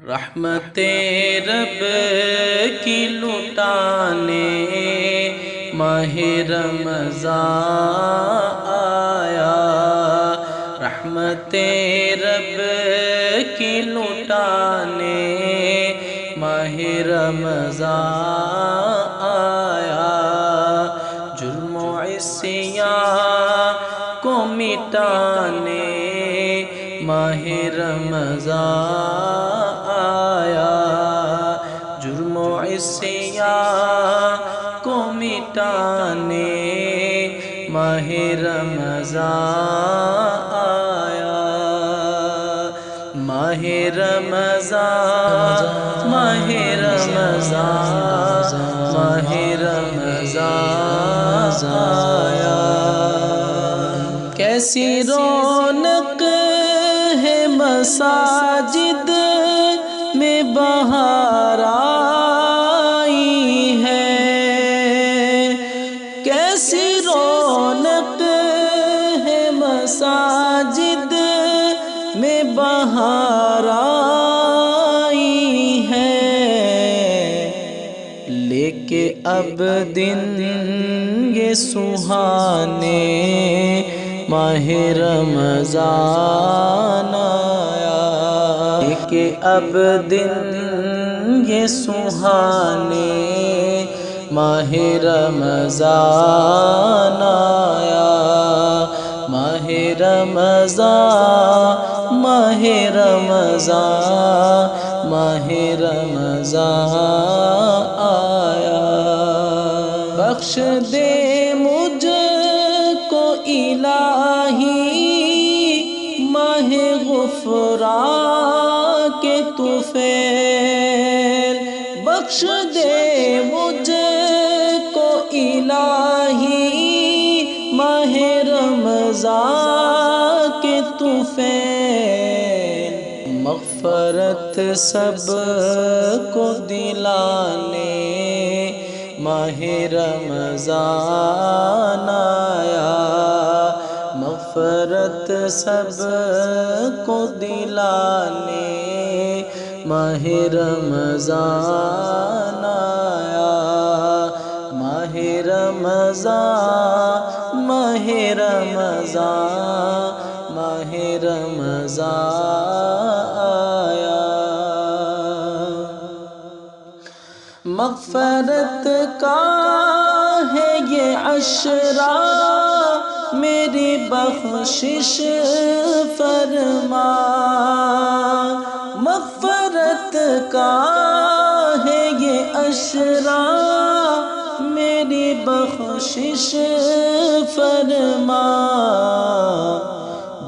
رحمت رب کی لٹانے ماہ رمضان آیا، رحمت رب کی لٹانے ماہ رمضان آیا، جرم و عصیان کو مٹانے ماہ رمضان آیا، جرم و عصیان کو مٹانے ماہ رمضان آیا، ماہ رمضان ماہ رمضان ماہ رمضان آیا، کیسی رونق ہے مساجد میں بہار آئی ہے، کیسی رونق ہے مساجد میں بہار آئی ہے، لے کے اب دن یہ سہانے ماہ رمضان آیا، لے کے اب دن یہ سہانے ماہ رمضان آیا، ماہ رمضان ماہ رمضان ماہ رمضان آیا، بخش دے مجھ کو الہی ماہ غفران کے تو فیل، بخش دے مجھ کو الہی ماہ رمضان کے تو فیل، مغفرت سب کو دلانے ماہ رمضان آیا، مغفرت سب کو دلانے ماہ رمضان آیا، ماہ رمضان ماہ رمضان ماہ رمضان آیا، مغفرت کا ہے یہ عشرہ میری بخشش فرما، مغفرت کا ہے یہ عشرہ میری بخشش فرما،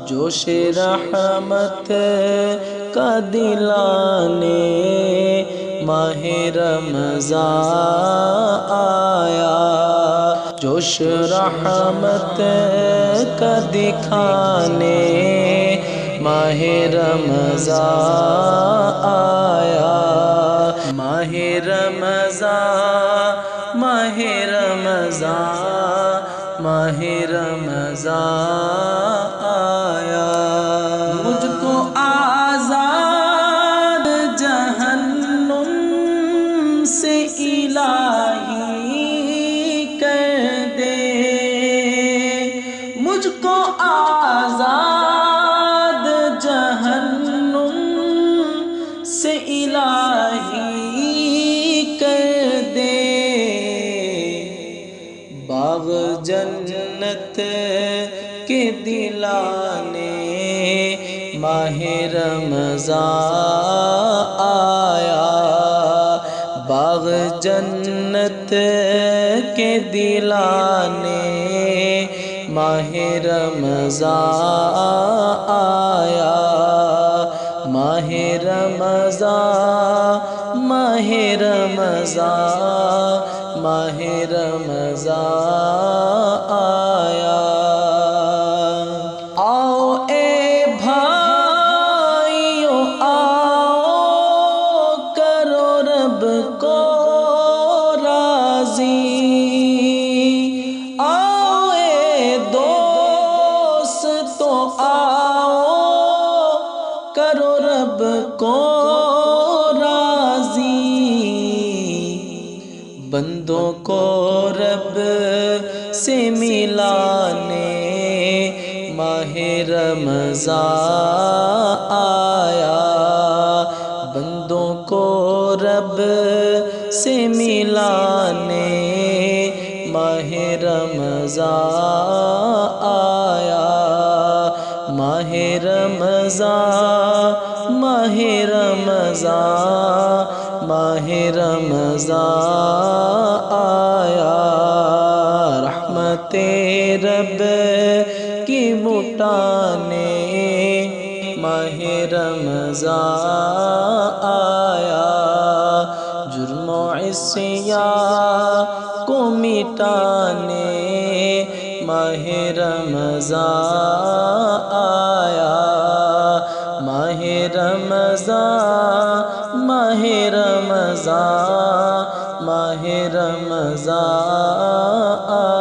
جوش رحمت کا دلانے ماہ رمضان آیا، جوش رحمت کا دکھانے ماہ رمضان آیا، ماہ رمضان ماہ رمضان ماہ رمضان آیا، مجھ کو آزاد جہنم سے الہی کر دے، مجھ کو آزاد جہنم سے الہی کر دے، باغ جنت کے دلانے ماہ رمضان آیا، باغ جنت کے دلانے ماہ رمضان آیا، ماہ رمضان ماہ رمضان ماہ رمضان آیا، آؤ اے بھائیو آؤ کرو رب کو راضی، آؤ اے دوستو آؤ کرو رب کو بندوں کو رب سے ملانے ماہ رمضان آیا، بندوں کو رب سے ملانے ماہ رمضان آیا، ماہ رمضان، ماہ رمضان، ماہ رمضان آیا، رحمت رب کی مٹانے ماہ رمضان آیا، جرم و عصیان کو مٹانے ماہ رمضان آیا، ماہ رمضان، ماہ رمضان، ماہ رمضان آیا۔